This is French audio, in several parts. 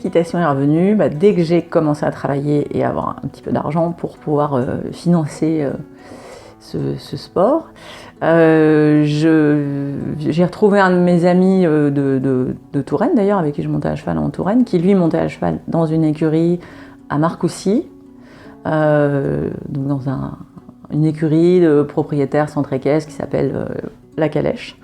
l'équitation est revenue dès que j'ai commencé à travailler et avoir un petit peu d'argent pour pouvoir financer ce sport. J'ai retrouvé un de mes amis de Touraine d'ailleurs, avec qui je montais à cheval en Touraine, qui lui montait à cheval dans une écurie à Marcoussis, donc dans une écurie de propriétaires centre équestre qui s'appelle La Calèche.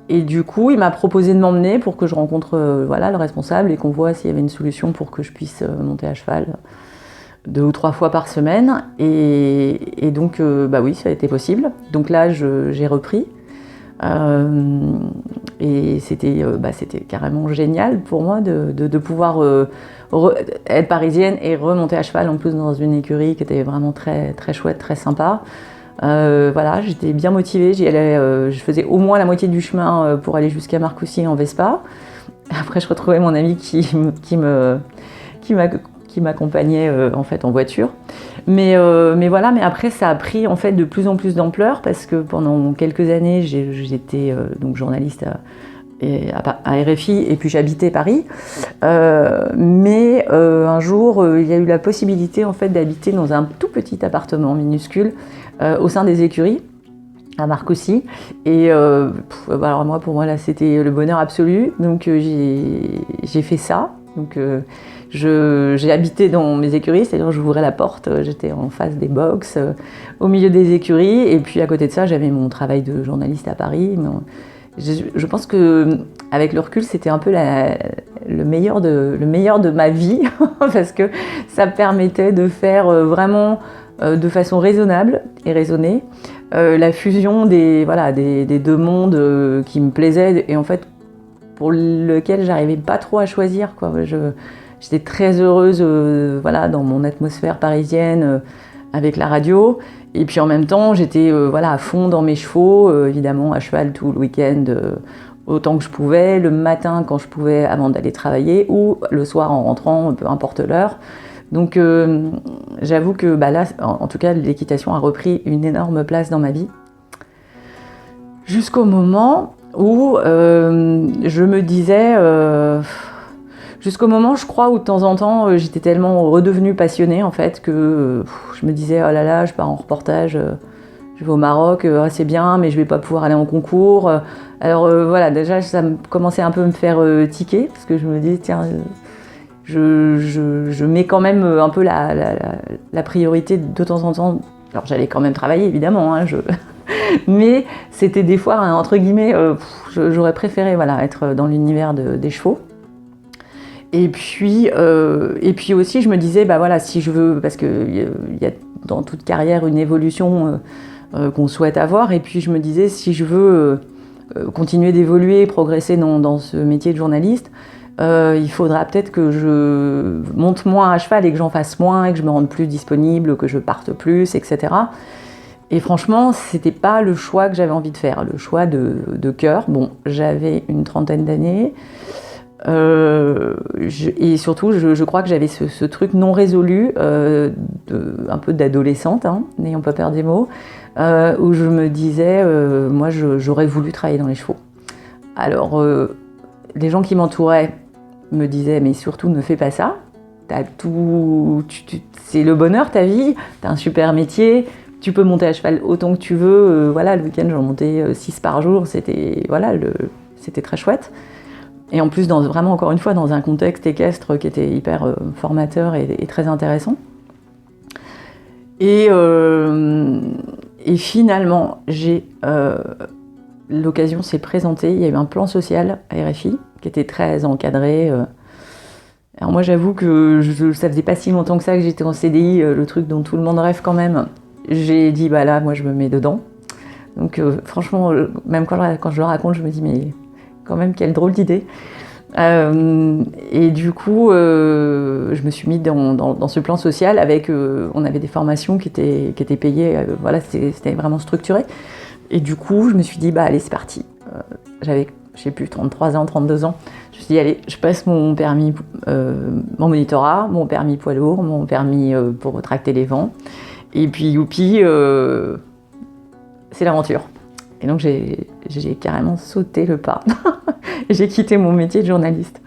Et du coup, il m'a proposé de m'emmener pour que je rencontre le responsable et qu'on voit s'il y avait une solution pour que je puisse monter à cheval 2 ou 3 fois par semaine. Et donc, oui, ça a été possible. Donc là, j'ai repris. Et c'était carrément génial pour moi de pouvoir être parisienne et remonter à cheval, en plus dans une écurie qui était vraiment très, très chouette, très sympa. J'étais bien motivée, j'y allais, je faisais au moins la moitié du chemin pour aller jusqu'à Marcoussis en Vespa. Après, je retrouvais mon ami qui m'accompagnait en fait en voiture. Mais après, ça a pris en fait de plus en plus d'ampleur parce que pendant quelques années, j'étais donc journaliste à RFI et puis j'habitais Paris. Un jour, il y a eu la possibilité en fait d'habiter dans un tout petit appartement minuscule au sein des écuries à Marcoussis. Et alors pour moi là, c'était le bonheur absolu. Donc j'ai fait ça. Donc j'ai habité dans mes écuries, c'est-à-dire j'ouvrais la porte, j'étais en face des box, au milieu des écuries, et puis à côté de ça, j'avais mon travail de journaliste à Paris. Je pense que avec le recul, c'était un peu le meilleur de ma vie parce que ça me permettait de faire vraiment de façon raisonnable et raisonnée la fusion des deux mondes qui me plaisaient et en fait pour lequel j'arrivais pas trop à choisir, quoi. J'étais très heureuse dans mon atmosphère parisienne avec la radio. Et puis en même temps, j'étais à fond dans mes chevaux, évidemment à cheval tout le week-end, autant que je pouvais, le matin quand je pouvais avant d'aller travailler ou le soir en rentrant, peu importe l'heure. Donc j'avoue que là, en tout cas, l'équitation a repris une énorme place dans ma vie. Jusqu'au moment où je me disais... Jusqu'au moment, je crois, où de temps en temps, j'étais tellement redevenue passionnée, en fait, que je me disais, oh là là, je pars en reportage, je vais au Maroc, c'est bien, mais je vais pas pouvoir aller en concours. Alors déjà, ça commençait un peu à me faire tiquer, parce que je me dis, tiens, je mets quand même un peu la priorité de temps en temps. Alors j'allais quand même travailler, évidemment, hein, mais c'était des fois, hein, entre guillemets, j'aurais préféré être dans l'univers des chevaux. Et puis aussi, je me disais, si je veux, parce qu'il y a dans toute carrière une évolution qu'on souhaite avoir, et puis je me disais, si je veux continuer d'évoluer, progresser dans ce métier de journaliste, il faudra peut-être que je monte moins à cheval et que j'en fasse moins, et que je me rende plus disponible, que je parte plus, etc. Et franchement, c'était pas le choix que j'avais envie de faire, le choix de cœur. Bon, j'avais une trentaine d'années. Et surtout, je crois que j'avais ce truc non résolu, un peu d'adolescente, hein, n'ayant pas peur des mots, où je me disais, moi j'aurais voulu travailler dans les chevaux. Alors, les gens qui m'entouraient me disaient, mais surtout ne fais pas ça, c'est le bonheur ta vie, t'as un super métier, tu peux monter à cheval autant que tu veux, le week-end j'en montais 6 par jour, c'était très chouette. Et en plus, vraiment, encore une fois, dans un contexte équestre qui était hyper formateur et très intéressant. Et finalement, l'occasion s'est présentée. Il y a eu un plan social à RFI qui était très encadré. Alors moi, j'avoue que ça faisait pas si longtemps que ça que j'étais en CDI, le truc dont tout le monde rêve quand même. J'ai dit, là, moi, je me mets dedans. Donc franchement, même quand je le raconte, je me dis, mais... quand même, quelle drôle d'idée. Et du coup, je me suis mise dans ce plan social avec... on avait des formations qui étaient payées, c'était vraiment structuré. Et du coup, je me suis dit, allez, c'est parti. J'avais, je sais plus, 33 ans, 32 ans. Je me suis dit, allez, je passe mon permis, mon monitorat, mon permis poids lourd, mon permis pour tracter les vents. Et puis, youpi, c'est l'aventure. Et donc j'ai carrément sauté le pas. J'ai quitté mon métier de journaliste.